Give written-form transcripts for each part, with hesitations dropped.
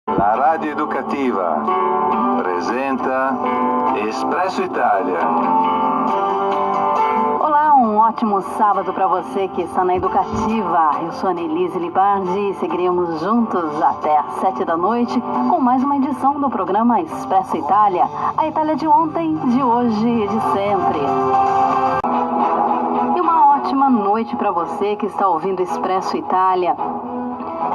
La Radio Educativa apresenta Expresso Itália. Olá, um ótimo sábado para você que está na Educativa. Eu sou a Annelise Libardi e seguiremos juntos até às 7 da noite com mais uma edição do programa Expresso Itália. A Itália de ontem, de hoje e de sempre. E uma ótima noite para você que está ouvindo Expresso Itália.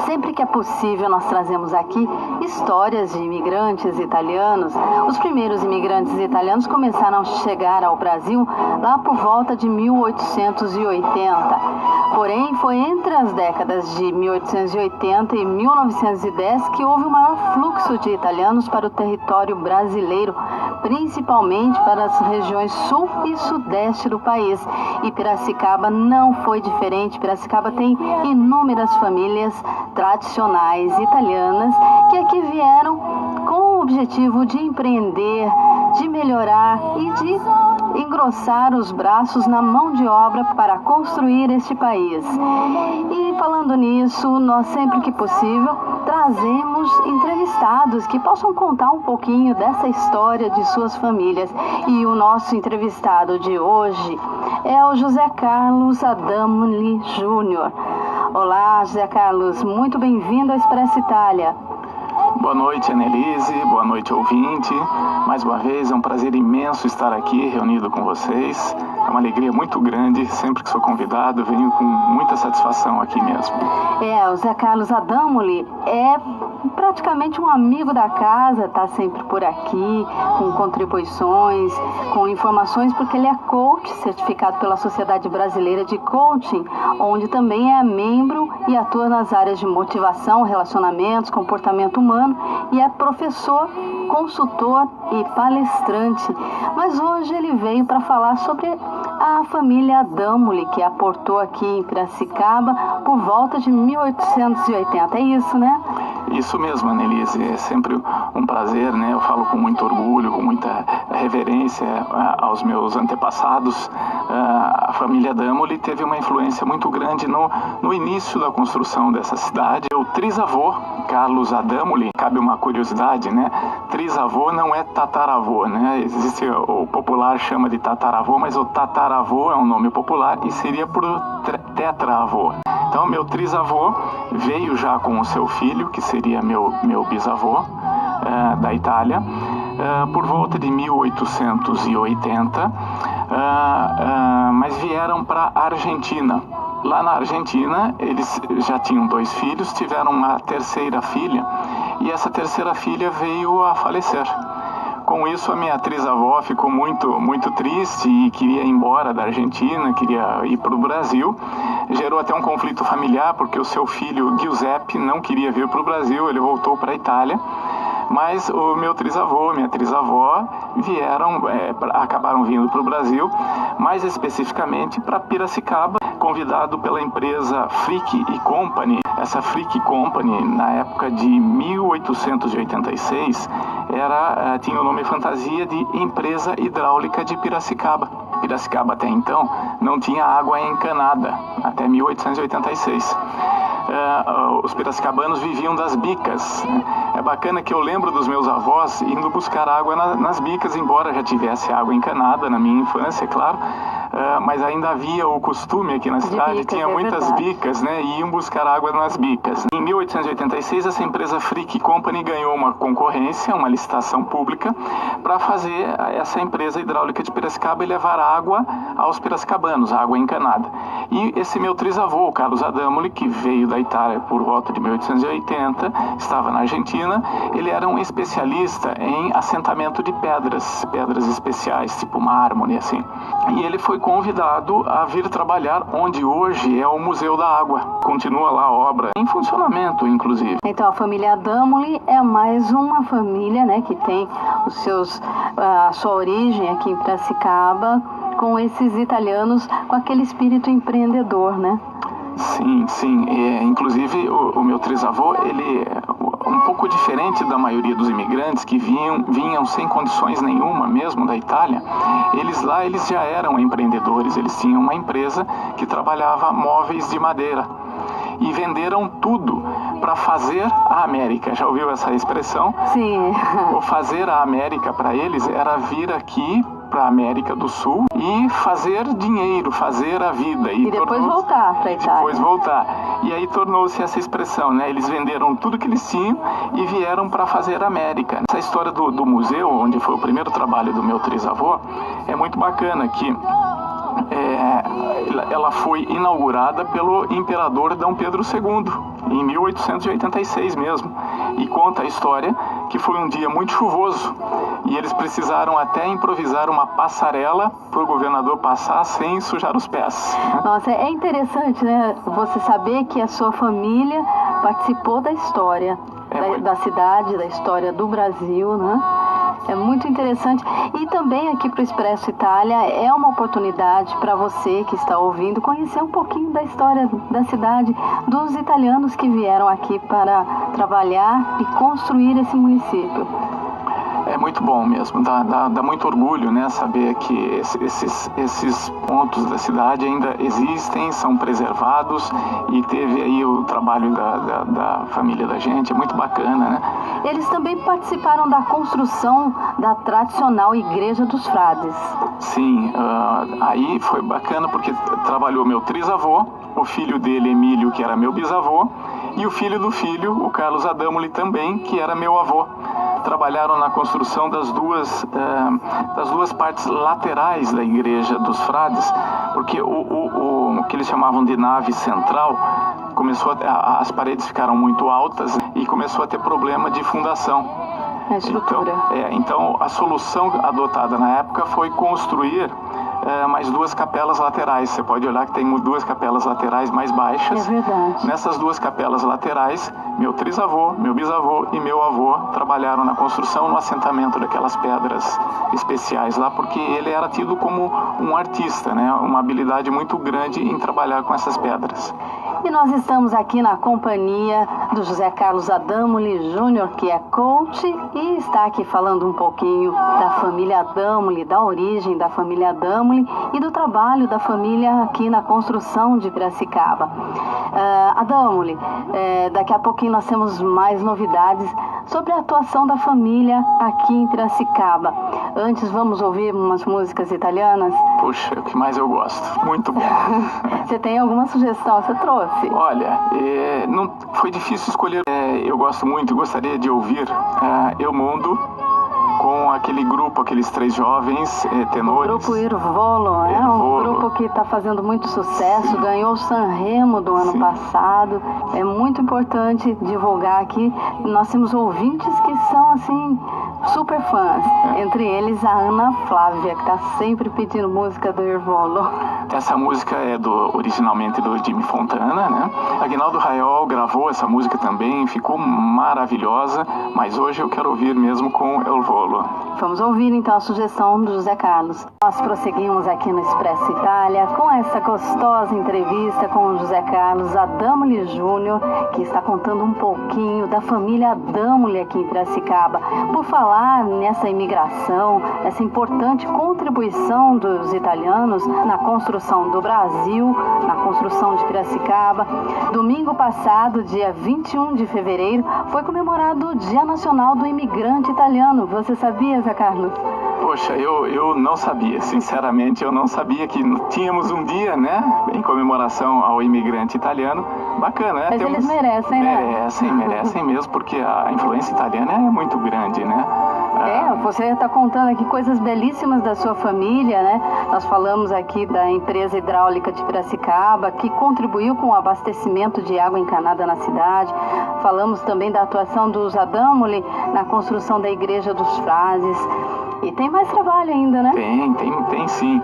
Sempre que é possível, nós trazemos aqui histórias de imigrantes italianos. Os primeiros imigrantes italianos começaram a chegar ao Brasil lá por volta de 1880. Porém, foi entre as décadas de 1880 e 1910 que houve o maior fluxo de italianos para o território brasileiro, principalmente para as regiões sul e sudeste do país. E Piracicaba não foi diferente. Piracicaba tem inúmeras famílias tradicionais italianas que aqui vieram com o objetivo de empreender, de melhorar e de engrossar os braços na mão de obra para construir este país. E falando nisso, nós sempre que possível trazemos entrevistados que possam contar um pouquinho dessa história de suas famílias. E o nosso entrevistado de hoje é o José Carlos Adamoli Júnior. Olá, José Carlos, muito bem-vindo ao Expresso Itália. Boa noite, Annelise, boa noite, ouvinte. Mais uma vez, é um prazer imenso estar aqui reunido com vocês. É uma alegria muito grande, sempre que sou convidado, venho com muita satisfação aqui mesmo. O José Carlos Adamoli é praticamente um amigo da casa, está sempre por aqui, com contribuições, com informações, porque ele é coach, certificado pela Sociedade Brasileira de Coaching, onde também é membro e atua nas áreas de motivação, relacionamentos, comportamento humano, e é professor, consultor e palestrante. Mas hoje ele veio para falar sobre a família Adamoli, que aportou aqui em Piracicaba por volta de 1880. É isso, né? Isso mesmo, Annelise. É sempre um prazer, né? Eu falo com muito orgulho, com muita reverência aos meus antepassados. A família Adamoli teve uma influência muito grande no início da construção dessa cidade. O trisavô, Carlos Adamoli, cabe uma curiosidade, né? Trisavô não é tataravô, né? Existe, o popular chama de tataravô, mas o tataravô é um nome popular e seria por tetravô. Então, meu trisavô veio já com o seu filho, que seria meu bisavô, da Itália, por volta de 1880, mas vieram para a Argentina. Lá na Argentina, eles já tinham 2 filhos, tiveram uma terceira filha, e essa terceira filha veio a falecer. Com isso, a minha trisavó ficou muito triste e queria ir embora da Argentina, queria ir para o Brasil. Gerou até um conflito familiar, porque o seu filho, Giuseppe, não queria vir para o Brasil, ele voltou para a Itália. Mas o meu trisavô, minha trisavó, acabaram vindo para o Brasil, mais especificamente para Piracicaba, convidado pela empresa Frick & Company. Essa Frick & Company, na época de 1886, tinha o nome fantasia de Empresa Hidráulica de Piracicaba. Piracicaba até então não tinha água encanada, até 1886. Os piracicabanos viviam das bicas. É bacana que eu lembro dos meus avós indo buscar água nas bicas, embora já tivesse água encanada na minha infância, é claro. Mas ainda havia o costume aqui na cidade, tinha muitas bicas, né, e iam buscar água nas bicas. Em 1886, essa empresa Frick & Company ganhou uma concorrência, uma licitação pública, para fazer essa empresa hidráulica de Piracicaba e levar água aos piracicabanos, água encanada. E esse meu trisavô, o Carlos Adamoli, que veio da Itália por volta de 1880, estava na Argentina, ele era um especialista em assentamento de pedras especiais, tipo mármore, assim. E ele foi convidado a vir trabalhar onde hoje é o Museu da Água. Continua lá a obra, em funcionamento, inclusive. Então, a família Adamoli é mais uma família, né, que tem a sua origem aqui em Piracicaba, com esses italianos, com aquele espírito empreendedor, né? Sim. Inclusive, o meu trisavô, ele é um pouco diferente da maioria dos imigrantes que vinham sem condições nenhuma, mesmo da Itália. Eles já eram empreendedores, eles tinham uma empresa que trabalhava móveis de madeira. e venderam tudo para fazer a América. Já ouviu essa expressão? Sim. O fazer a América para eles era vir aqui para a América do Sul e fazer dinheiro, fazer a vida. E depois voltar para a Itália. Depois voltar. E aí tornou-se essa expressão, né? Eles venderam tudo que eles tinham e vieram para fazer a América. Essa história do museu, onde foi o primeiro trabalho do meu trisavô, é muito bacana, que ela foi inaugurada pelo imperador Dom Pedro II, em 1886 mesmo. E conta a história que foi um dia muito chuvoso e eles precisaram até improvisar uma passarela para o governador passar sem sujar os pés. Nossa, é interessante, né? Você saber que a sua família participou da história da cidade, da história do Brasil, né? É muito interessante. E também aqui para o Expresso Itália é uma oportunidade para você que está ouvindo conhecer um pouquinho da história da cidade, dos italianos que vieram aqui para trabalhar e construir esse município. É muito bom mesmo, dá muito orgulho, né, saber que esses pontos da cidade ainda existem, são preservados, e teve aí o trabalho da família da gente, é muito bacana, né? Eles também participaram da construção da tradicional Igreja dos Frades. Sim, aí foi bacana porque trabalhou meu trisavô, o filho dele, Emílio, que era meu bisavô, e o filho do filho, o Carlos Adamoli, também, que era meu avô. Trabalharam na construção das duas partes laterais da Igreja dos Frades, porque o que eles chamavam de nave central, as paredes ficaram muito altas e começou a ter problema de fundação. A estrutura. Então a solução adotada na época foi construir mais duas capelas laterais. Você pode olhar que tem duas capelas laterais mais baixas. É verdade. Nessas duas capelas laterais, meu trisavô, meu bisavô e meu avô trabalharam na construção, no assentamento daquelas pedras especiais lá, porque ele era tido como um artista, né? Uma habilidade muito grande em trabalhar com essas pedras. E nós estamos aqui na companhia do José Carlos Adamoli Júnior, que é coach e está aqui falando um pouquinho da família Adamoli, da origem da família Adamoli e do trabalho da família aqui na construção de Piracicaba. Adamoli, daqui a pouquinho nós temos mais novidades sobre a atuação da família aqui em Piracicaba. Antes, vamos ouvir umas músicas italianas? Puxa, é o que mais eu gosto. Muito bom. Você tem alguma sugestão? Você trouxe? Olha, não foi difícil escolher. Eu gosto muito, gostaria de ouvir Eu Mundo, com aquele grupo, aqueles três jovens tenores. O grupo Irvolo, é um grupo que está fazendo muito sucesso. Sim. Ganhou o Sanremo do ano passado. É muito importante divulgar aqui. Nós temos ouvintes que são, assim, super fãs. Entre eles a Ana Flávia, que está sempre pedindo música do Irvolo. Essa música é originalmente do Jimmy Fontana, né? Aguinaldo Raiol gravou essa música também, ficou maravilhosa, mas hoje eu quero ouvir mesmo com Irvolo. Vamos ouvir então a sugestão do José Carlos. Nós prosseguimos aqui no Expresso Itália com essa gostosa entrevista com o José Carlos Adamoli Júnior, que está contando um pouquinho da família Adamoli aqui em Piracicaba. Por falar nessa imigração, essa importante contribuição dos italianos na construção do Brasil, na construção de Piracicaba. Domingo passado, dia 21 de fevereiro, foi comemorado o Dia Nacional do Imigrante Italiano. Você sabia, Zé Carlos? Poxa, eu não sabia, sinceramente eu não sabia que tínhamos um dia, né, em comemoração ao imigrante italiano. Bacana, né? Mas eles merecem, né? Merecem mesmo, porque a influência italiana é muito grande, né? Você está contando aqui coisas belíssimas da sua família, né? Nós falamos aqui da empresa hidráulica de Piracicaba, que contribuiu com o abastecimento de água encanada na cidade. Falamos também da atuação dos Adamoli na construção da Igreja dos Frades. E tem mais trabalho ainda, né? Tem sim.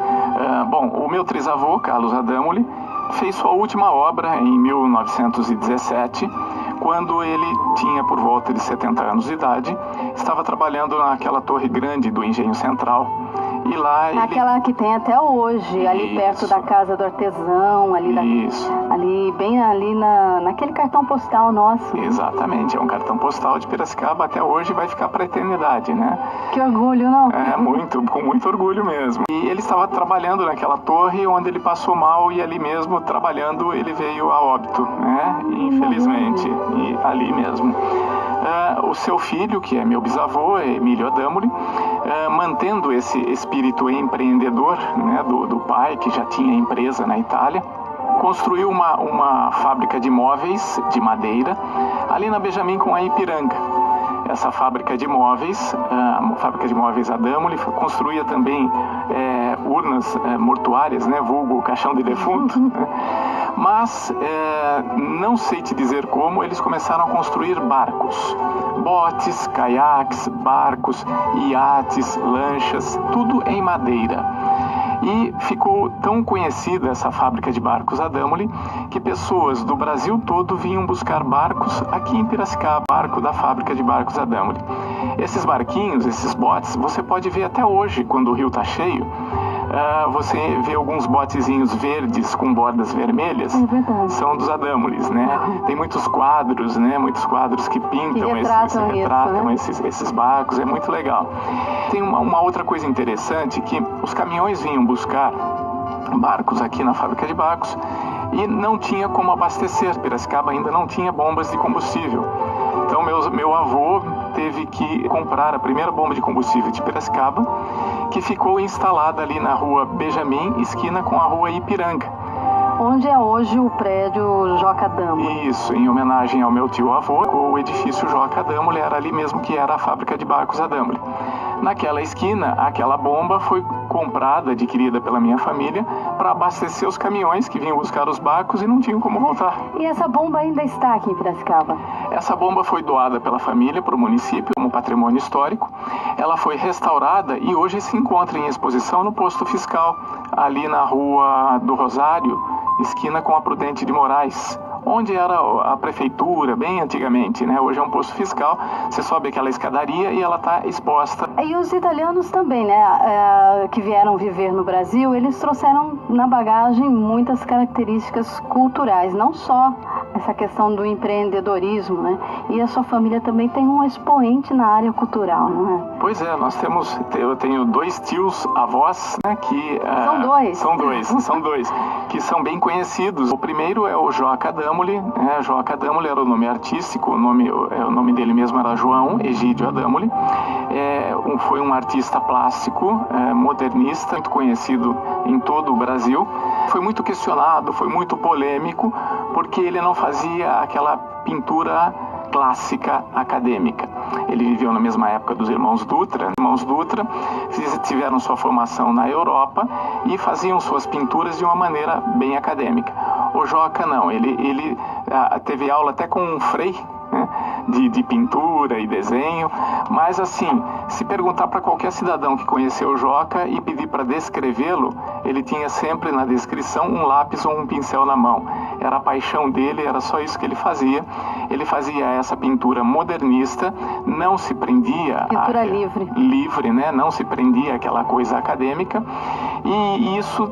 Bom, o meu trisavô, Carlos Adamoli, fez sua última obra em 1917, quando ele tinha por volta de 70 anos de idade, estava trabalhando naquela torre grande do Engenho Central E lá ele... Aquela que tem até hoje, ali perto da casa do artesão, ali bem ali naquele cartão postal nosso. Exatamente, é um cartão postal de Piracicaba, até hoje vai ficar para a eternidade, né? Que orgulho, não? Com muito orgulho mesmo. E ele estava trabalhando naquela torre onde ele passou mal e ali mesmo, trabalhando, ele veio a óbito, né? Infelizmente, e ali mesmo. O seu filho, que é meu bisavô, Emílio Adamoli, mantendo esse espírito empreendedor, né, do pai, que já tinha empresa na Itália, construiu uma fábrica de móveis de madeira ali na Benjamin com a Ipiranga. Essa fábrica de móveis, a fábrica de móveis Adamoli, construía também urnas mortuárias, né, vulgo caixão de defunto, né? Mas não sei te dizer como, eles começaram a construir barcos, botes, caiaques, barcos, iates, lanchas, tudo em madeira. E ficou tão conhecida essa fábrica de barcos Adamoli que pessoas do Brasil todo vinham buscar barcos aqui em Piracicaba, barco da fábrica de barcos Adamoli. Esses barquinhos, esses botes, você pode ver até hoje quando o rio está cheio. Você vê alguns botezinhos verdes com bordas vermelhas, são dos Adamolis, né? Tem muitos quadros, né? Muitos quadros que pintam, retratam esses barcos, é muito legal. Tem uma outra coisa interessante, que os caminhões vinham buscar barcos aqui na fábrica de barcos e não tinha como abastecer, Piracicaba ainda não tinha bombas de combustível. Então meu avô teve que comprar a primeira bomba de combustível de Piracicaba, que ficou instalada ali na rua Benjamin, esquina com a rua Ipiranga. Onde é hoje o prédio Joca Adamoli. Isso, em homenagem ao meu tio-avô, o edifício Joca Adamoli era ali mesmo que era a fábrica de barcos Adamoli. Naquela esquina, aquela bomba foi comprada, adquirida pela minha família, para abastecer os caminhões que vinham buscar os barcos e não tinham como voltar. E essa bomba ainda está aqui em Piracicaba? Essa bomba foi doada pela família para o município como patrimônio histórico. Ela foi restaurada e hoje se encontra em exposição no posto fiscal, ali na rua do Rosário, esquina com a Prudente de Moraes, onde era a prefeitura, bem antigamente, né? Hoje é um posto fiscal, você sobe aquela escadaria e ela está exposta. E os italianos também, né? Que vieram viver no Brasil, eles trouxeram na bagagem muitas características culturais, não só essa questão do empreendedorismo, né? E a sua família também tem um expoente na área cultural, não é? Pois é, eu tenho 2 tios avós, né, que... São dois, que são bem conhecidos. O primeiro é o Joca Adamoli, né? Joca Adamoli era o nome artístico, o nome dele mesmo era João Egídio Adamoli. Foi um artista plástico, modernista, muito conhecido em todo o Brasil. Foi muito questionado, foi muito polêmico, porque ele não fazia aquela pintura clássica acadêmica. Ele viveu na mesma época dos irmãos Dutra. Os irmãos Dutra tiveram sua formação na Europa e faziam suas pinturas de uma maneira bem acadêmica. O Joca não, ele teve aula até com um frei, né, de pintura e desenho, mas assim, se perguntar para qualquer cidadão que conheceu o Joca e pedir para descrevê-lo, ele tinha sempre na descrição um lápis ou um pincel na mão. Era a paixão dele, era só isso que ele fazia. Ele fazia essa pintura modernista, não se prendia... Pintura livre. Livre, né? Não se prendia àquela coisa acadêmica. E isso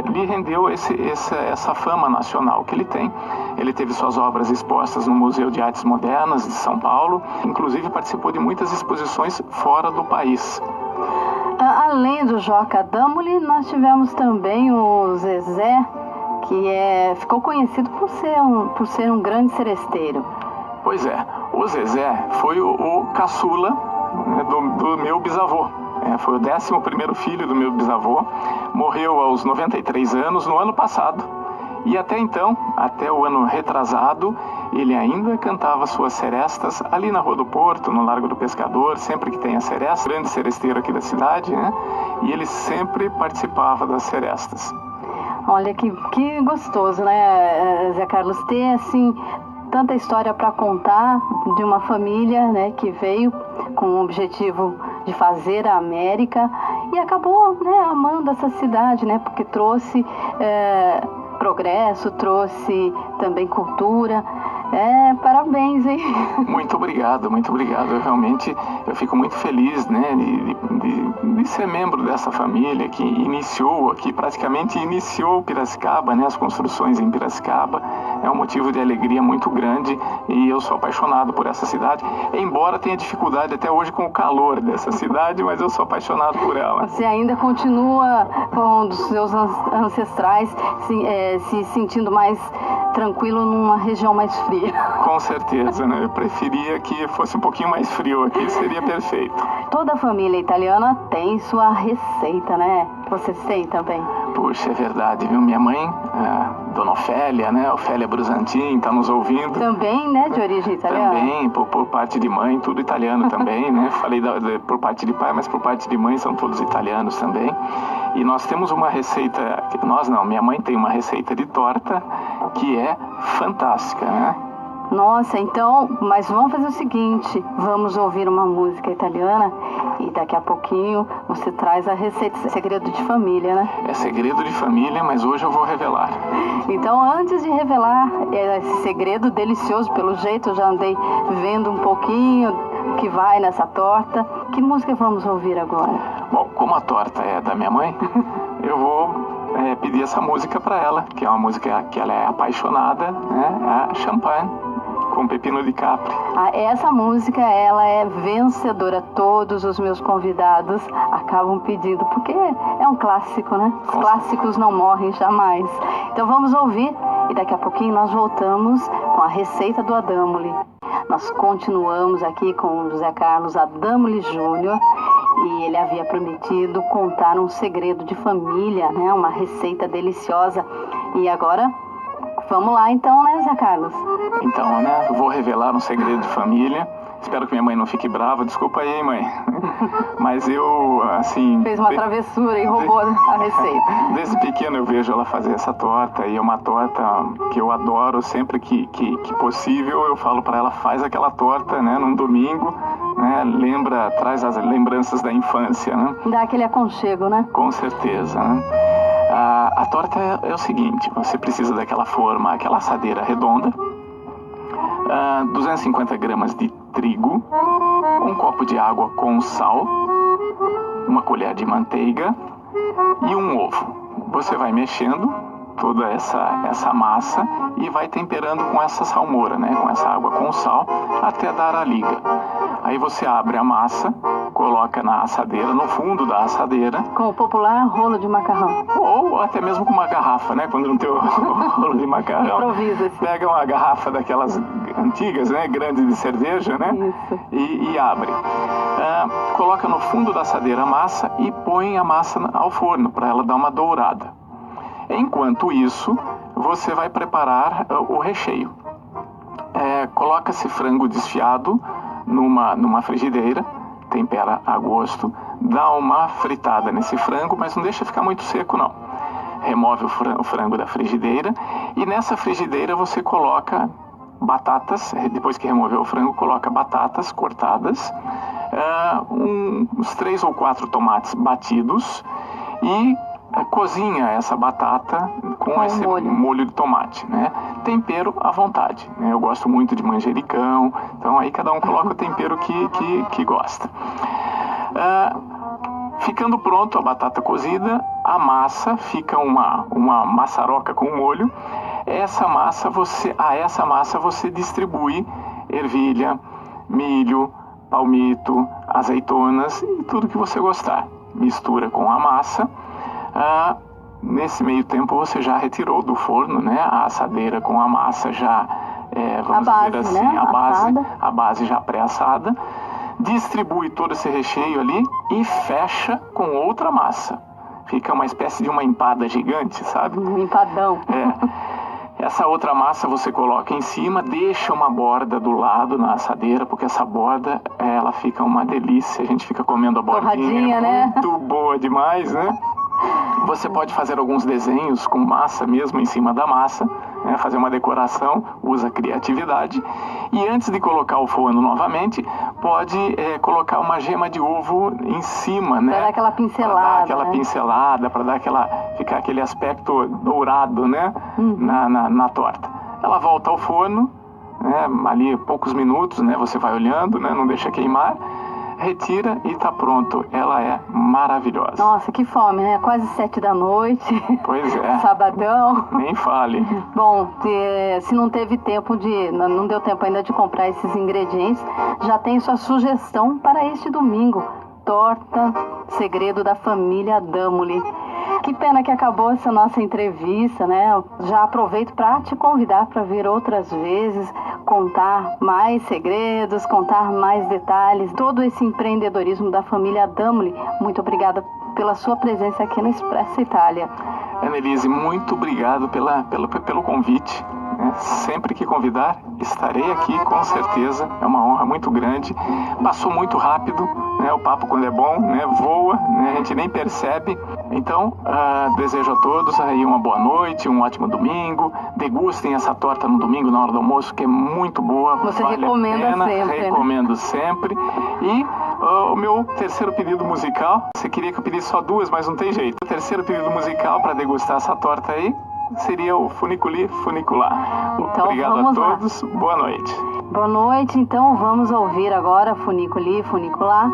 lhe rendeu essa fama nacional que ele tem. Ele teve suas obras expostas no Museu de Artes Modernas de São Paulo. Inclusive participou de muitas exposições fora do país. Além do Joca Adamoli, nós tivemos também o Zezé, que ficou conhecido por ser um grande seresteiro. Pois é, o Zezé foi o caçula, né, do meu bisavô. Foi o 11º filho do meu bisavô. Morreu aos 93 anos no ano passado. E até então, até o ano retrasado, ele ainda cantava suas serestas ali na Rua do Porto, no Largo do Pescador, sempre que tem a seresta, grande seresteiro aqui da cidade, né? E ele sempre participava das serestas. Olha, que gostoso, né, Zé Carlos, ter, assim, tanta história para contar de uma família, né, que veio com o objetivo de fazer a América e acabou, né, amando essa cidade, né, porque trouxe progresso, trouxe também cultura. Parabéns, hein? Muito obrigado, muito obrigado. Eu fico muito feliz, né, de ser membro dessa família que praticamente iniciou Piracicaba, né, as construções em Piracicaba. É um motivo de alegria muito grande e eu sou apaixonado por essa cidade, embora tenha dificuldade até hoje com o calor dessa cidade, mas eu sou apaixonado por ela. Você ainda continua com um dos seus ancestrais se sentindo mais tranquilo numa região mais fria? Com certeza, né? Eu preferia que fosse um pouquinho mais frio aqui, seria perfeito. Toda família italiana tem sua receita, né? Vocês têm também? Puxa, é verdade, viu? Minha mãe, Dona Ofélia, né? Ofélia Brusantin, tá nos ouvindo. Também, né? De origem italiana? Também, por parte de mãe, tudo italiano também, né? Falei por parte de pai, mas por parte de mãe são todos italianos também. E nós temos uma receita, minha mãe tem uma receita de torta que é fantástica, né? Nossa, então, mas vamos fazer o seguinte, vamos ouvir uma música italiana e daqui a pouquinho você traz a receita, segredo de família, né? É segredo de família, mas hoje eu vou revelar. Então, antes de revelar esse segredo delicioso, pelo jeito eu já andei vendo um pouquinho que vai nessa torta, que música vamos ouvir agora? Bom, como a torta é da minha mãe, eu vou pedir essa música para ela, que é uma música que ela é apaixonada, né? A Champagne, com Pepino di Capri. Essa música, ela é vencedora. Todos os meus convidados acabam pedindo, porque é um clássico, né? Os clássicos não morrem jamais. Então vamos ouvir e daqui a pouquinho nós voltamos com a receita do Adamoli. Nós continuamos aqui com o José Carlos Adamoli Júnior e ele havia prometido contar um segredo de família, né? Uma receita deliciosa. E agora, vamos lá então, né, José Carlos? Então, né, eu vou revelar um segredo de família. Espero que minha mãe não fique brava. Desculpa aí, mãe. Mas eu, assim... Fez uma travessura e roubou a receita. Desde pequeno eu vejo ela fazer essa torta. E é uma torta que eu adoro. Sempre que possível, eu falo para ela, faz aquela torta, né, num domingo. Né, traz as lembranças da infância, né? Dá aquele aconchego, né? Com certeza, né? A torta é o seguinte, você precisa daquela forma, aquela assadeira redonda, 250 gramas de trigo, um copo de água com sal, uma colher de manteiga e um ovo. Você vai mexendo toda essa massa e vai temperando com essa salmoura, né? Com essa água com sal, até dar a liga. Aí você abre a massa, coloca na assadeira, no fundo da assadeira. Com o popular rolo de macarrão. Ou até mesmo com uma garrafa, né? Quando não tem o rolo de macarrão. Improvisa. Pega uma garrafa daquelas antigas, né? Grande de cerveja, né? Isso. E abre. Coloca no fundo da assadeira a massa e põe a massa ao forno para ela dar uma dourada. Enquanto isso, você vai preparar o recheio. Coloca-se frango desfiado numa frigideira, tempera a gosto, dá uma fritada nesse frango, mas não deixa ficar muito seco não. Remove o frango da frigideira e nessa frigideira você coloca batatas, depois que removeu o frango, coloca batatas cortadas, uns 3 ou 4 tomates batidos e cozinha essa batata com esse molho de tomate, né? Tempero à vontade, né? Eu gosto muito de manjericão, então aí cada um coloca o tempero que gosta. Ficando pronto a batata cozida, a massa fica uma maçaroca com molho. Essa massa você distribui ervilha, milho, palmito, azeitonas e tudo que você gostar. Mistura com a massa. Nesse meio tempo você já retirou do forno, né? A assadeira com a massa já, vamos dizer assim, né? a base já pré-assada. Distribui todo esse recheio ali e fecha com outra massa. Fica uma espécie de uma empada gigante, sabe? Um empadão. Essa outra massa você coloca em cima, deixa uma borda do lado na assadeira, porque essa borda, ela fica uma delícia. A gente fica comendo a bordinha, né? Muito boa demais, né? Você pode fazer alguns desenhos com massa mesmo em cima da massa, né? Fazer uma decoração, usa criatividade. E antes de colocar o forno novamente, pode colocar uma gema de ovo em cima, né? Para dar aquela pincelada. Para dar aquela pincelada, para dar ficar aquele aspecto dourado, né? Na torta. Ela volta ao forno, né? né, ali poucos minutos, né, você vai olhando, né, não deixa queimar, retira e está pronto. Ela é maravilhosa. Nossa, que fome, né? Quase 7 da noite. Pois é. Sabadão. Nem fale. Bom, se não teve tempo não deu tempo ainda de comprar esses ingredientes, já tem sua sugestão para este domingo. Torta segredo da família Damoli. Que pena que acabou essa nossa entrevista, né? Já aproveito para te convidar para vir outras vezes, contar mais segredos, contar mais detalhes, todo esse empreendedorismo da família Damoli. Muito obrigada pela sua presença aqui no Expresso Itália. Annelise, muito obrigado pelo convite. Sempre que convidar, estarei aqui com certeza. É uma honra muito grande. Passou muito rápido, né? O papo, quando é bom, né, voa, né? A gente nem percebe. Então, desejo a todos aí uma boa noite, um ótimo domingo. Degustem essa torta no domingo na hora do almoço, que é muito boa. Você vale recomenda a pena, sempre, recomendo, né? sempre. E o meu terceiro pedido musical, você queria que eu pedisse só duas, mas não tem jeito. O terceiro pedido musical para degustar essa torta aí seria o Funiculi Funicular. Então, obrigado a todos, boa noite. Boa noite, então vamos ouvir agora Funiculi Funicular.